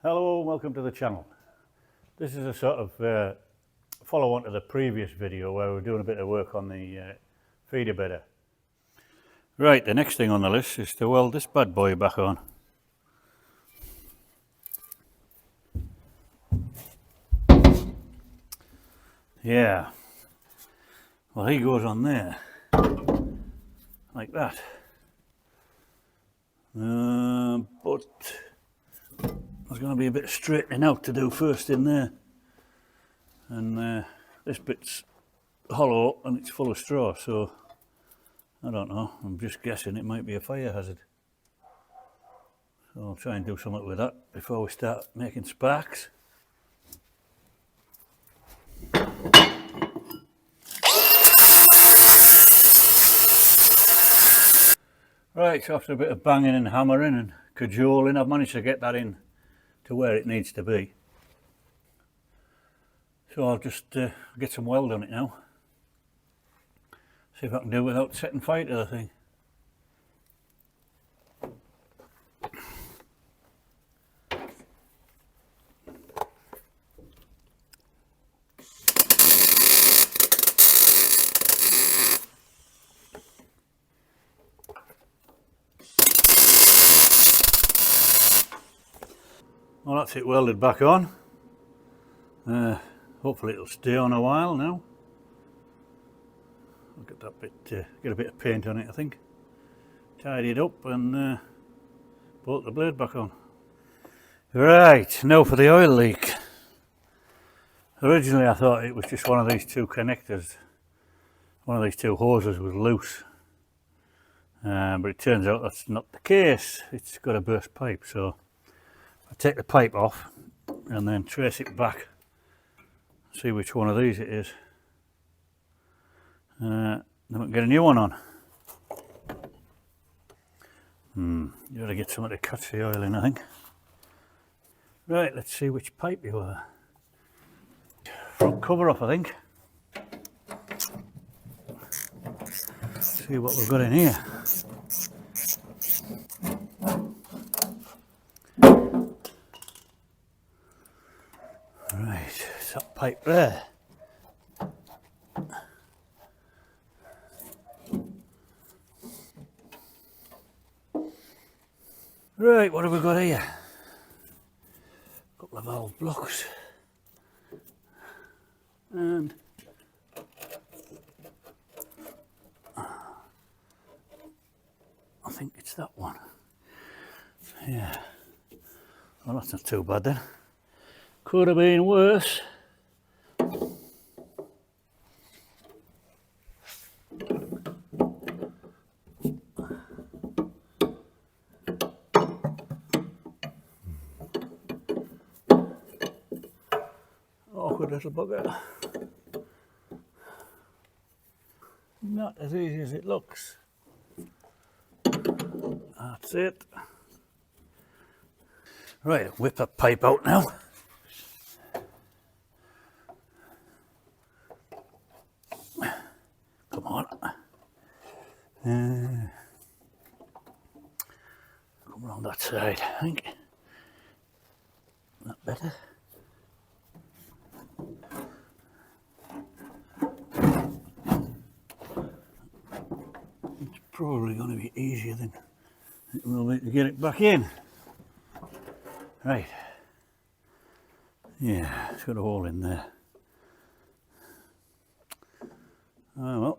Hello and welcome to the channel. This is a sort of follow on to the previous video where we're doing a bit of work on the feeder bedder. Right, the next thing on the list is to weld this bad boy back on. Yeah, well he goes on there, like that. But there's going to be a bit of straightening out to do first in there. And this bit's hollow and it's full of straw, so I don't know, I'm just guessing it might be a fire hazard. So I'll try and do something with that before we start making sparks. Right, so after a bit of banging and hammering and cajoling, I've managed to get that in to where it needs to be. So I'll just get some weld on it now. See if I can do it without setting fire to the thing. Well, that's it welded back on. Hopefully it'll stay on a while now. I'll get that bit, get a bit of paint on it I think. Tidy it up and bolt the blade back on. Right, now for the oil leak. Originally I thought it was just one of these two connectors. One of these two hoses was loose. But it turns out that's not the case. It's got a burst pipe, so I take the pipe off and then trace it back. See which one of these it is. Then we can get a new one on. You gotta get something to catch the oil in, I think. Right, let's see which pipe you are. Front cover off, I think. See what we've got in here. Right, it's that pipe there. Right, what have we got here? A couple of valve blocks. And I think it's that one. Yeah. Well, that's not too bad then. Could have been worse. Awkward little bugger. Not as easy as it looks. That's it. Right, whip that pipe out now. Come on. Come around that side, I think. That better? It's probably going to be easier than it will be to get it back in. Right. Yeah, it's got a hole in there. Oh well.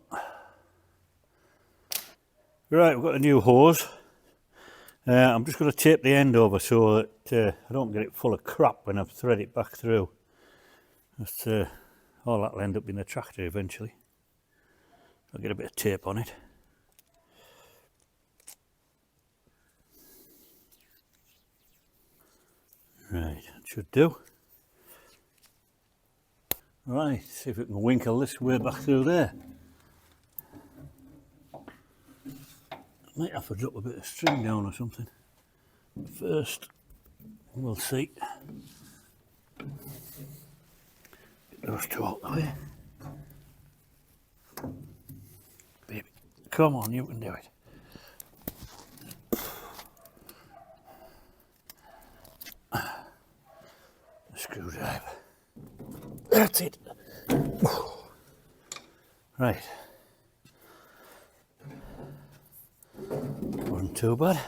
Right, we've got a new hose. I'm just going to tape the end over so that I don't get it full of crap when I thread it back through. That's all that'll end up in the tractor eventually. I'll get a bit of tape on it. Right, it should do. Right, see if we can winkle this way back through there. Might have to drop a bit of string down or something. But first, we'll see. Get those two out the way. Baby, come on, you can do it. screwdriver. That's it. Right. Wasn't too bad.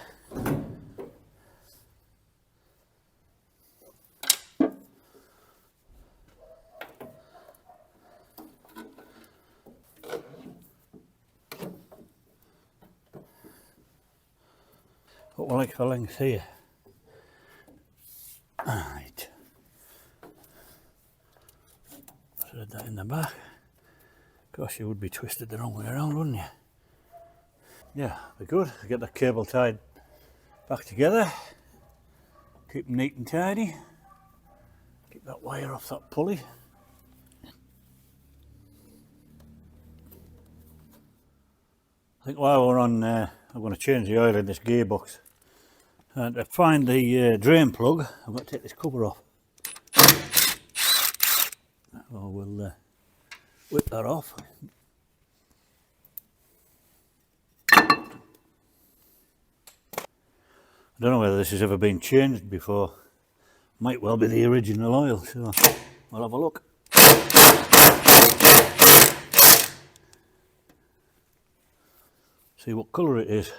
What we like for length here. Right. Thread that in the back. Of course, you would be twisted the wrong way around, wouldn't you? Yeah, they're good. Get the cable tied back together. Keep them neat and tidy. Keep that wire off that pulley. I think while we're on, I'm going to change the oil in this gearbox. And to find the drain plug, I've got to take this cover off. So we'll whip that off. I don't know whether this has ever been changed before. Might well be the original oil, so we'll have a look. See what colour it is.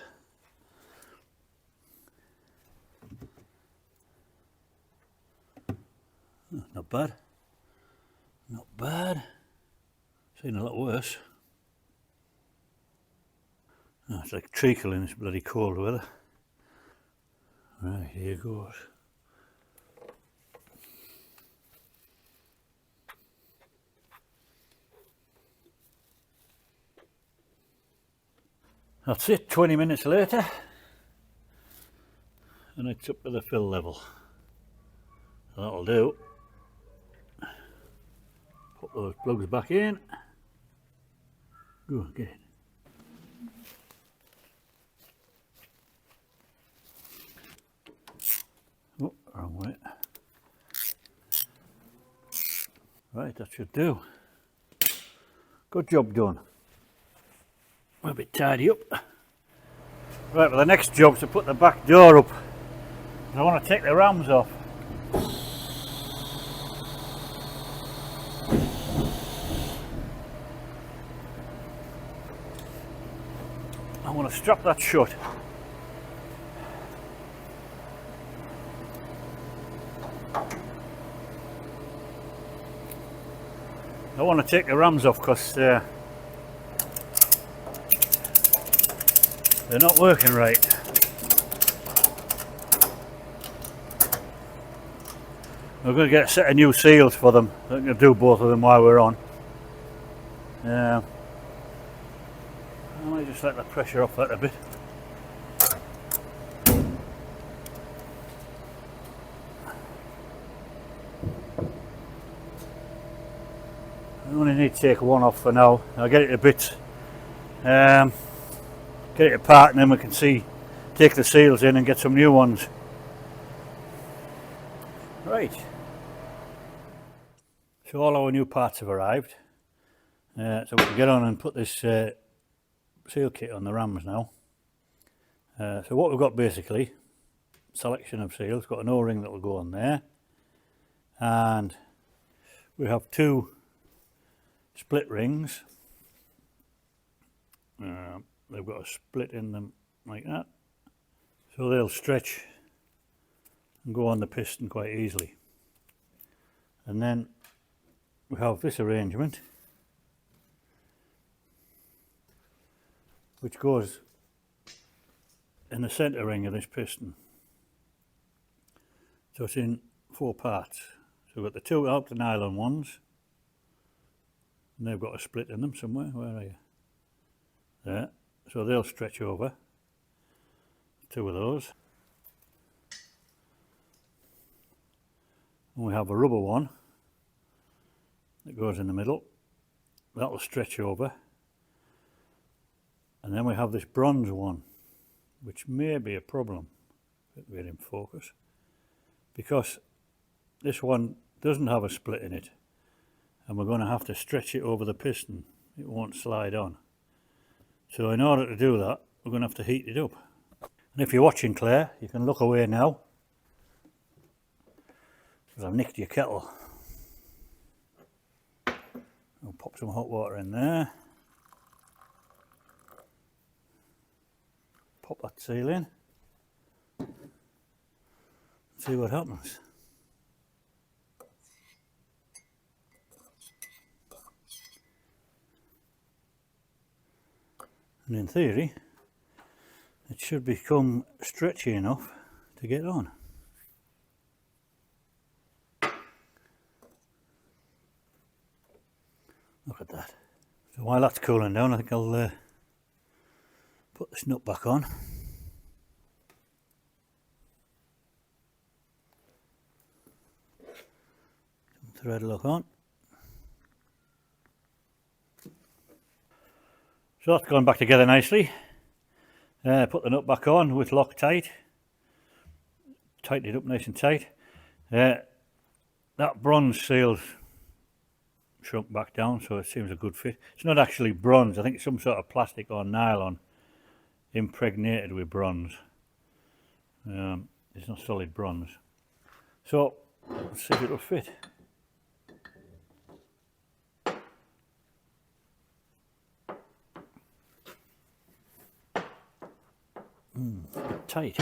Not bad. Not bad. Seen a lot worse. Oh, it's like treacle in this bloody cold weather. Right, here goes. That's it, 20 minutes later. And it's up to the fill level. That'll do. Put those plugs back in. Go on, get in. Oh, wrong way. Right, that should do. Good job done. A bit tidy up. Right, well the next job's to put the back door up. I want to take the rams off. I want to strap that shut. I want to take the rams off because they're not working right. We're going to get a set of new seals for them. I'm going to do both of them while we're on. I might just let the pressure off that a bit. I only need to take one off for now. I'll get it to bits. Get it apart and then we can take the seals in and get some new ones. Right. So all our new parts have arrived. So we can get on and put this seal kit on the rams now. So what we've got basically, selection of seals, got an O-ring that will go on there. And we have two split rings. They've got a split in them like that. So they'll stretch and go on the piston quite easily. And then we have this arrangement which goes in the centre ring of this piston. So it's in 4 parts. So we've got the 2 outer nylon ones, and they've got a split in them somewhere. Where are you? There. So they'll stretch over. 2 of those. And we have a rubber one that goes in the middle. That will stretch over. And then we have this bronze one, which may be a problem. Get it in focus. Because this one doesn't have a split in it. And we're going to have to stretch it over the piston. It won't slide on. So in order to do that, we're going to have to heat it up. And if you're watching, Claire, you can look away now. because I've nicked your kettle. I'll pop some hot water in there. Pop that seal in. See what happens. And in theory, it should become stretchy enough to get on. Look at that. So while that's cooling down, I think I'll put this nut back on. Thread lock on. So that's gone back together nicely. Put the nut back on with Loctite. Tighten it up nice and tight. That bronze seal's shrunk back down, so it seems a good fit. It's not actually bronze, I think it's some sort of plastic or nylon impregnated with bronze. It's not solid bronze. So let's see if it'll fit. Bit tight.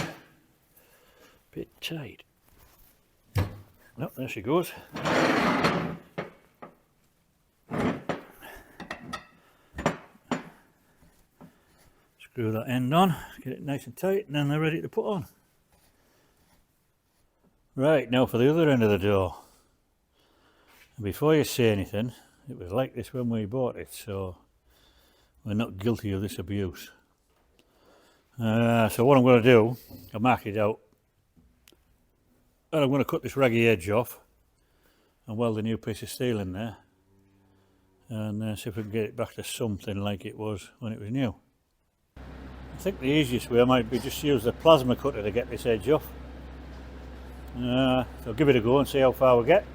Bit tight. Oh, there she goes. Screw that end on, get it nice and tight, and then they're ready to put on. Right, now for the other end of the door. And before you say anything, it was like this when we bought it, so we're not guilty of this abuse. So what I'm going to do, I'll mark it out, and I'm going to cut this raggy edge off and weld a new piece of steel in there, and see if we can get it back to something like it was when it was new. I think the easiest way might be just use the plasma cutter to get this edge off. So give it a go and see how far we get.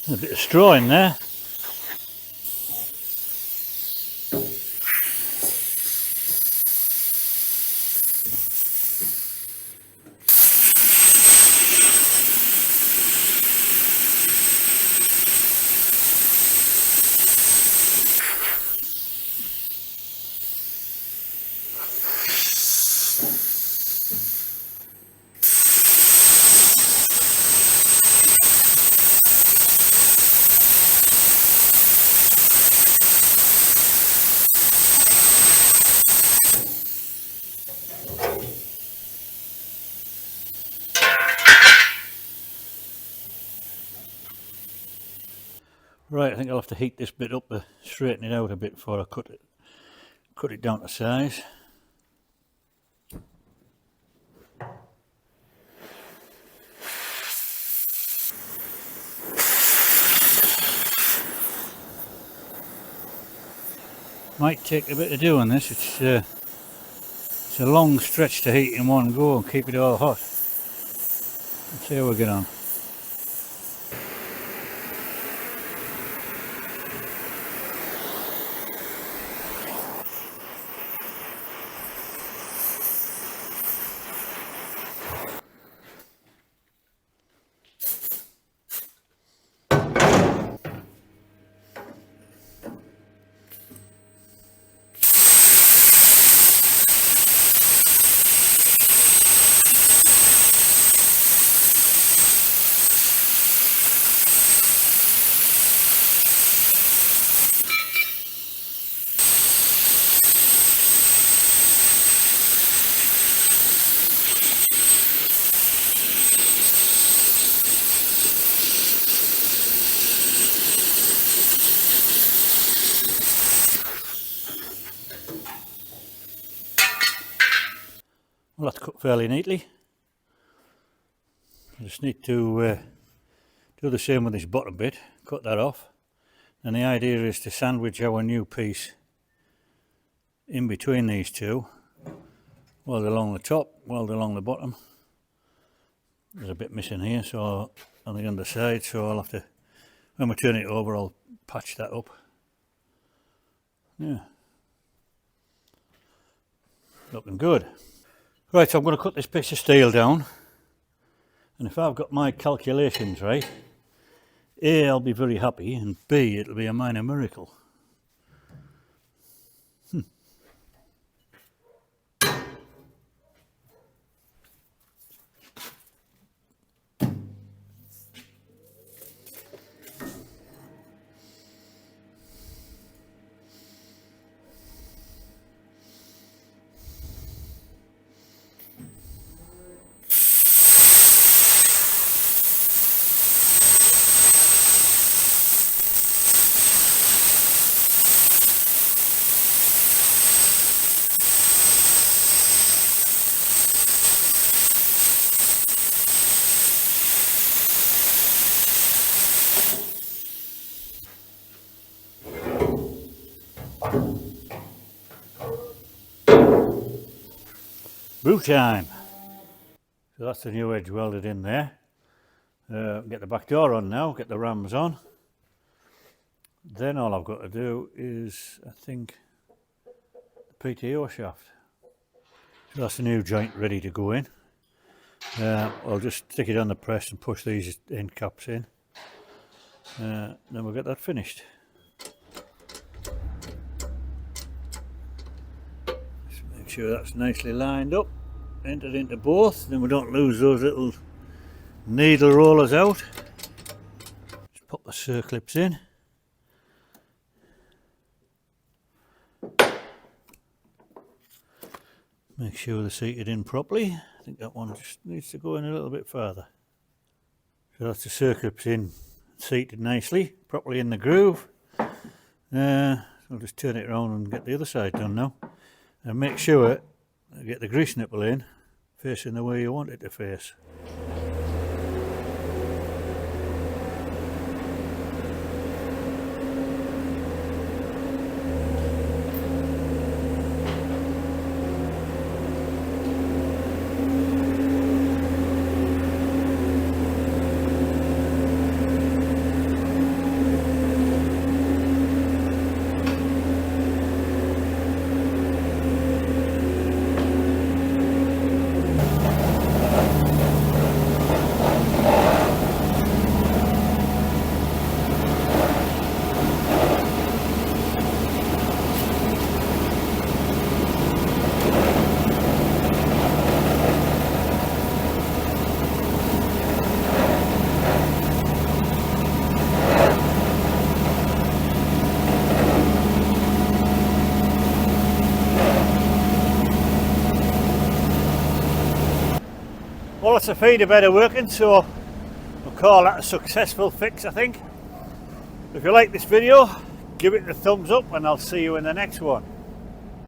A bit of straw in there. Right, I think I'll have to heat this bit up to straighten it out a bit before I cut it down to size. Might take a bit of doing this. It's a long stretch to heat in one go and keep it all hot. Let's see how we get on. Well, that's cut fairly neatly. I just need to Do the same with this bottom bit, cut that off, and the idea is to sandwich our new piece in between these two, weld along the top, weld along the bottom. There's a bit missing here, so on the underside, so I'll have to, when we turn it over, I'll patch that up. Yeah, looking good. Right, so I'm going to cut this piece of steel down, and if I've got my calculations right, A, I'll be very happy, and B, it'll be a minor miracle. Brew time. So that's the new edge welded in there. Get the back door on now, get the rams on. Then all I've got to do is, I think, the PTO shaft. So that's the new joint ready to go in. I'll just stick it on the press and push these end caps in. Then we'll get that finished. Just make sure that's nicely lined up, entered into both, then we don't lose those little needle rollers out. Just pop the circlips in. Make sure they're seated in properly. I think that one just needs to go in a little bit further. So that's the circlips in, seated nicely, properly in the groove. I'll just turn it around and get the other side done now. And make sure you get the grease nipple in, facing the way you want it to face. Well, that's the feeder bed working, so we'll call that a successful fix, I think. If you like this video, give it a thumbs up and I'll see you in the next one.